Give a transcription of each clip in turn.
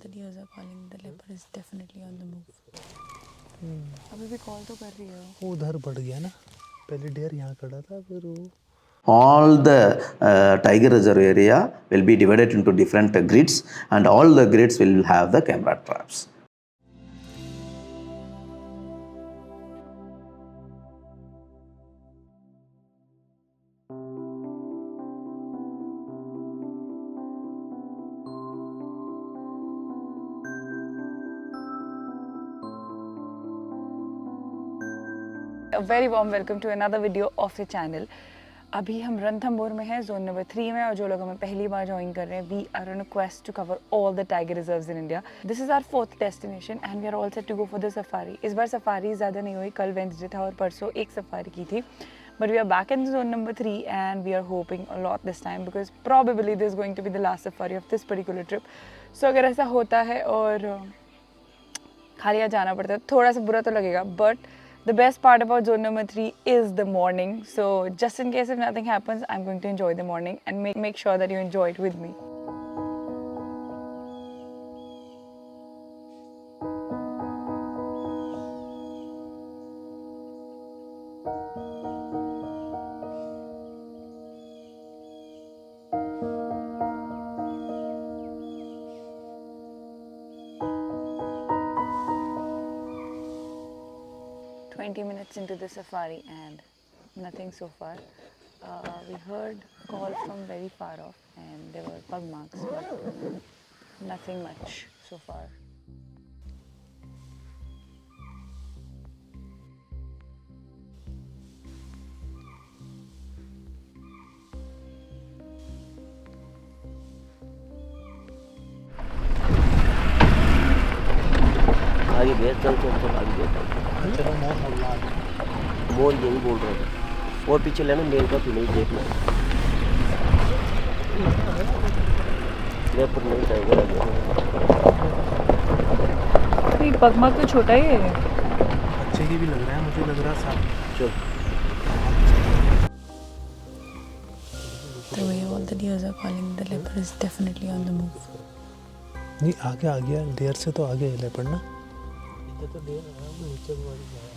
the deers are calling. The leopard is definitely on the move. अभी भी call तो कर रही है वो उधर बढ़ गया ना, पहले डेयर यहाँ खड़ा था फिर वो All the tiger reserve area will be divided into different grids, and all the grids will have the camera traps. A very warm welcome to another video of your channel. अभी हम रणथंभोर में हैं, zone number 3 में, और जो लोग हमें पहली बार ज्वाइन कर रहे हैं, we are on a quest to cover all the tiger reserves in India. This is our 4th destination and we are all set to go for the safari. इस बार सफारी ज़्यादा नहीं हुई, कल वेंसडे था और परसों एक सफारी की थी. But we are back in zone number 3 and we are hoping a lot this time because probably this is going to be the last safari of this particular trip. So अगर ऐसा होता है और खालिया जाना पड़ता है, थोड़ा सा बुरा तो लगेगा, but the best part about zone number 3 is the morning. So just in case if nothing happens, I'm going to enjoy the morning and make sure that you enjoy it with me. Minutes into the safari and nothing so far. We heard call from very far off and there were pug marks, but nothing much so far. आगे गया चल आगे गया चलो मोर यही बोल रहे थे और पीछे लेना मेरे का तो नहीं देखना लेपर नहीं चाहिए पगमग तो छोटा ही है, अच्छे की भी लग रहा है, मुझे लग रहा साफ. चल The way all the deers are calling, the leopard is definitely on the move. नहीं आगे आ गया, डेयर से तो आगे है लेपर्ड ना. तो डेयर है वो नीचे वाली है.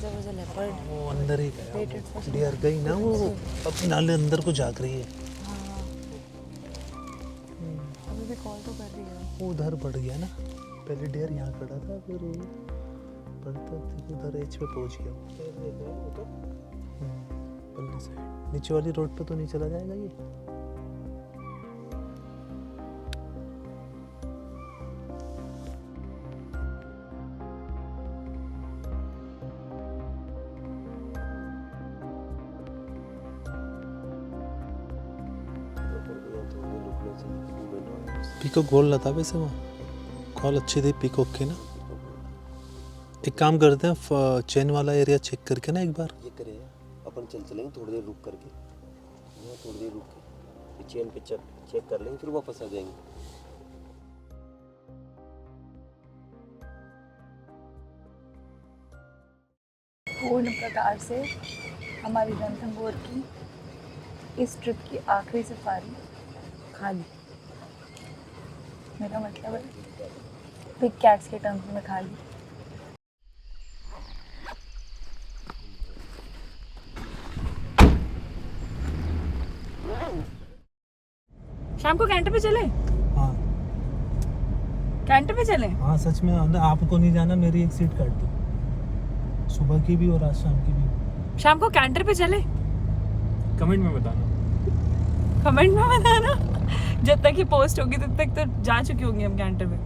There was a leopard. वो अंदर ही गया, डेयर गई ना, वो अपने नाले अंदर को झाँक रही है. अभी भी कॉल तो कर रही है. वो उधर बढ़ गया ना, पहले डेयर यहाँ खड़ा था फिर वो बढ़ता उधर एज पे पहुँच गया. पल्ले साइड नीचे वाली रोड पे तो नहीं चला जाएगा ये. पीकॉक गोल लता वैसे वहाँ कॉल अच्छी थी पीकॉक की ना. एक काम करते हैं, चेन वाला एरिया चेक करके ना एक बार ये करें अपन चलेंगे थोड़ी देर रुक करके, यहाँ थोड़ी देर रुक के चेन पे चेक कर लेंगे फिर वापस आ जाएंगे. पूर्ण प्रकार से हमारी रणथंभोर की इस ट्रिप की आखिरी सफारी खाली. मेरा मतलब है बिग कैट्स के टर्म्स में खाली. शाम को कैंटर पे चले. हाँ कैंटर पे चले. हाँ सच में आपको नहीं जाना, मेरी एक सीट काट दो, सुबह की भी और आज शाम की भी. शाम को कैंटर पे चले. कमेंट में बताना. कमेंट में बताना. जब तक ये पोस्ट होगी तब तक तो जा चुकी होंगी हम कैंटर पे.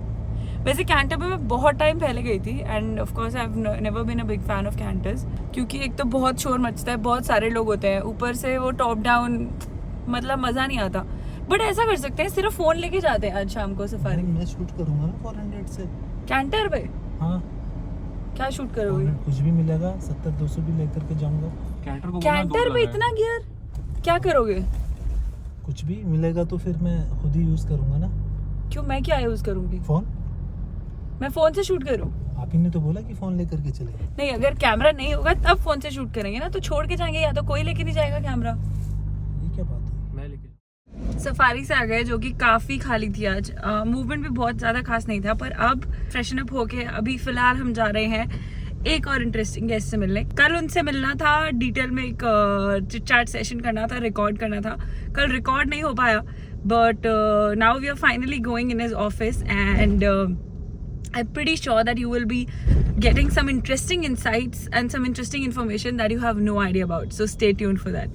वैसे कैंटर पे मैं बहुत टाइम पहले गई थी and of course I have never been a big fan of canters, क्योंकि एक तो बहुत शोर मचता है, बहुत सारे लोग होते हैं, ऊपर से वो टॉप डाउन, मतलब मज़ा नहीं आता. बट ऐसा कर सकते हैं, सिर्फ फ़ोन लेके जाते हैं आज शाम को सफारी. मैं शूट करूंगा ना 400 से कैंटर पे. हाँ क्या शूट करोगे? कुछ भी मिलेगा, 70-200 भी लेकर के जाऊंगा. कैंटर पे इतना गियर क्या करोगे? कुछ भी मिलेगा तो फिर मैं खुद ही यूज करूंगा ना. क्यों, मैं क्या यूज करूंगी? फोन. मैं फोन से शूट करूं? आप ही ने तो बोला कि फोन लेकर के चले. नहीं, अगर कैमरा नहीं होगा तब फोन से शूट करेंगे ना, तो छोड़ के जाएंगे या तो कोई लेके नहीं जाएगा कैमरा. ये क्या बात है? मैं लेके सफारी से आ गए जो कि काफ़ी खाली थी आज। मूवमेंट भी बहुत ज़्यादा खास नहीं था, पर अब फ्रेशन अप होके अभी फ़िलहाल हम जा रहे हैं एक और इंटरेस्टिंग गेस्ट से मिलने। कल उनसे मिलना था, डिटेल में एक चिट चैट सेशन करना था, रिकॉर्ड करना था। कल रिकॉर्ड नहीं हो पाया, but now we are finally going in his office and I'm pretty sure that you will be getting some interesting insights and some interesting information that you have no idea about. So stay tuned for that.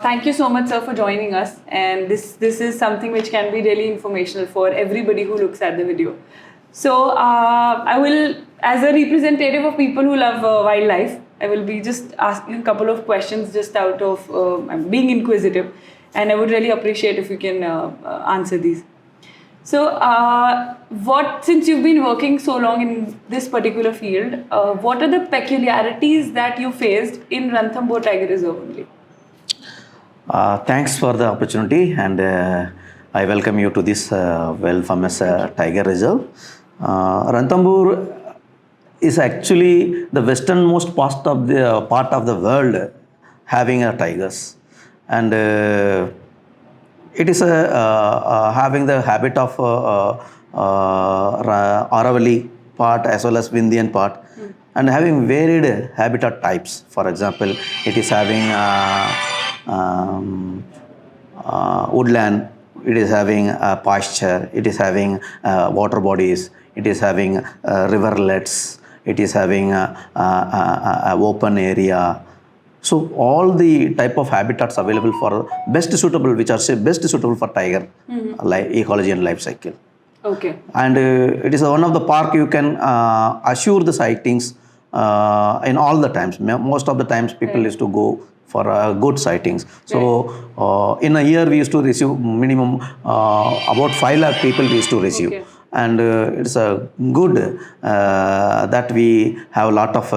Thank you so much, sir, for joining us. And this is something which can be really informational for everybody who looks at the video. So I will, as a representative of people who love wildlife, I will be just asking a couple of questions just out of being inquisitive, and I would really appreciate if you can answer these. So, since you've been working so long in this particular field, what are the peculiarities that you faced in Ranthambore Tiger Reserve only? Thanks for the opportunity, and I welcome you to this well-famous tiger reserve. Ranthambore is actually the westernmost part of the world having tigers, and it is having the habit of Aarzoo part as well as Vindhyan part, and having varied habitat types. For example, it is having woodland, it is having pasture, it is having water bodies, it is having riverlets, it is having open area. So all the type of habitats available for best suitable for tiger ecology and life cycle. Okay. And it is one of the park you can assure the sightings in all the times. Most of the times people used to go for good sightings. So in a year we used to receive minimum about 5 lakh people we used to receive. Okay. And it's a good that we have a lot of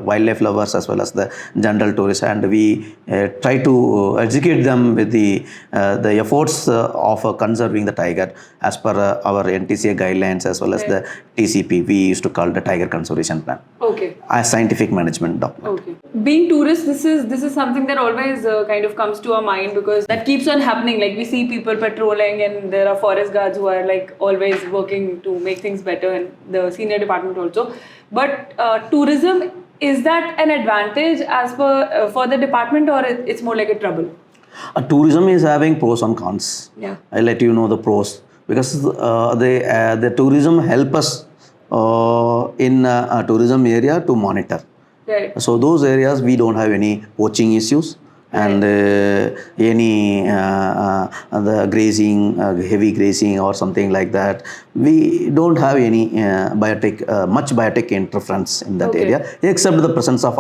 wildlife lovers as well as the general tourists, and we try to educate them with the efforts of conserving the tiger as per our NTCA guidelines as well as the TCP. We used to call the Tiger Conservation Plan. Okay. A scientific management document. Okay. Being tourists, this is something that always kind of comes to our mind, because that keeps on happening. Like, we see people patrolling, and there are forest guards who are like always working to make things better, and the senior department also. But tourism, is that an advantage as per for the department, or it's more like a trouble? Tourism is having pros and cons. Yeah. I'll let you know the pros, because the tourism help us in a tourism area to monitor. Right. So those areas we don't have any poaching issues, and any the grazing, heavy grazing or something like that. We don't have any much biotic interference in that area, except the presence of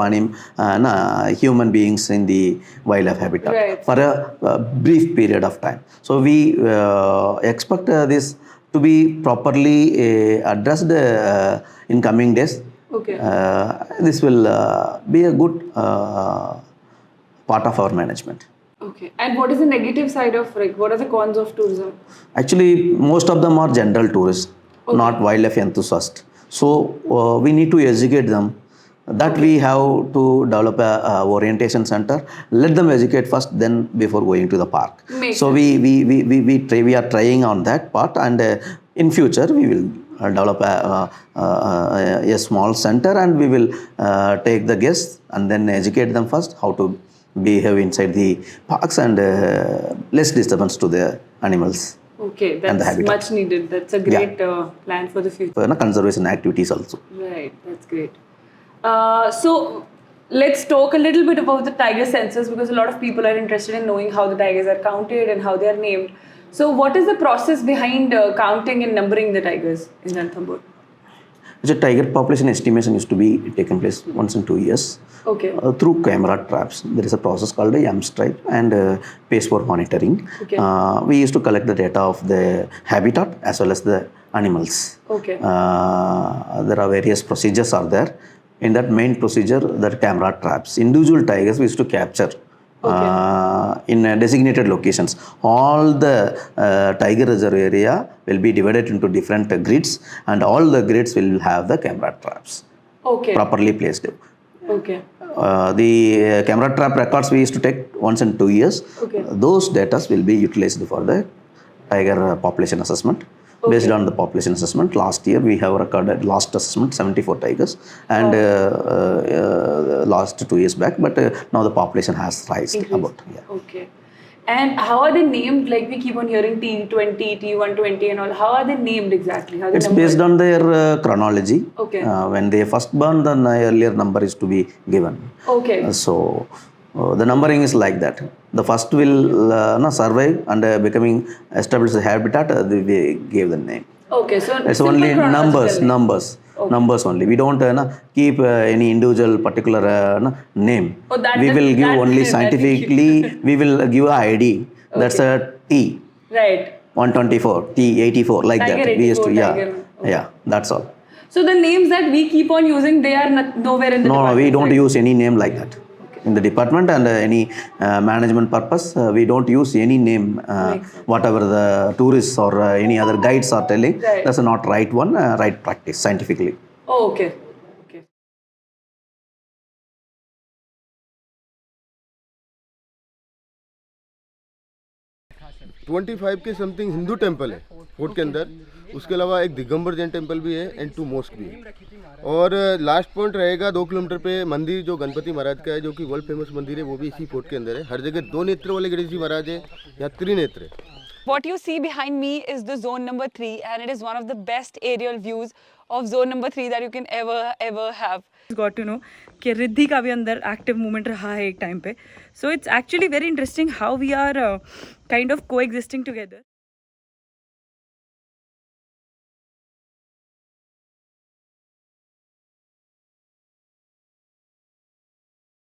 human beings in the wildlife habitat for a brief period of time. So we expect this to be properly addressed in coming days. Okay. This will be a good part of our management. Okay. And what is the negative side of, like, what are the cons of tourism? Actually, most of them are general tourists, not wildlife enthusiasts. So we need to educate them. That we have to develop a orientation center. Let them educate first, then before going to the park. So we are trying on that part, and in future we will develop a small center, and we will take the guests and then educate them first how to behave inside the parks, and less disturbance to the animals. Okay, that's much needed. That's a great plan for the future. For conservation activities also. Right, that's great. So let's talk a little bit about the tiger census, because a lot of people are interested in knowing how the tigers are counted and how they are named. So what is the process behind counting and numbering the tigers in Ranthambore? The tiger population estimation used to be taken place once in 2 years. Okay. Through camera traps. There is a process called a M-stripe and pace-for monitoring. Okay. We used to collect the data of the habitat as well as the animals. Okay. There are various procedures are there. In that main procedure, the camera traps. Individual tigers we used to capture in designated locations. All the tiger reserve area will be divided into different grids, and all the grids will have the camera traps. Okay. Properly placed. Okay. The camera trap records we used to take once in 2 years. Okay. Those data will be utilized for the tiger population assessment. Based Okay. on the population assessment, last year we have recorded last assessment 74 tigers, and last 2 years back, but now the population has risen Increased. about. Yeah. Okay. And how are they named? Like we keep on hearing T20, T120 and all. How are they named exactly? How are they It's numbered? based on their chronology. Okay. When they first born, then earlier number is to be given. Okay. So the numbering is like that. The first will survive and becoming established habitat. We gave the name. Okay. So It's simple only chronological numbers, name. numbers only. We don't keep any individual particular name. Oh, We will give only that we scientifically. We will give a ID. That's Okay. a T. Right. 124, T84, like Tiger that. We used to, 84, yeah, tiger. Okay. yeah. That's all. So the names that we keep on using, they are nowhere in the No, department. we don't right? use any name like that. In the department and any management purpose, we don't use any name. Makes sense. Whatever the tourists or any other guides are telling, Right. that's not right one, right practice scientifically. Oh, okay. Okay. 25 के something Hindu temple है fort के अंदर, उसके अलावा एक Digambar Jain temple भी है and 2 mask भी है। और लास्ट पॉइंट रहेगा 2 किलोमीटर पे मंदिर जो गणपति महाराज का है, जो कि वर्ल्ड फेमस मंदिर है, वो भी इसी फोर्ट के अंदर है। हर जगह 2 नेत्र वाले गणेश जी महाराज है, यहाँ 3 नेत्र है। What you see behind me is the zone number 3 and it is one of the best aerial views of zone number 3 that you can ever have. Got to know कि रिद्धि का भी अंदर एक्टिव मूवमेंट रहा है एक time पे. So it's actually very interesting how we are kind of coexisting together.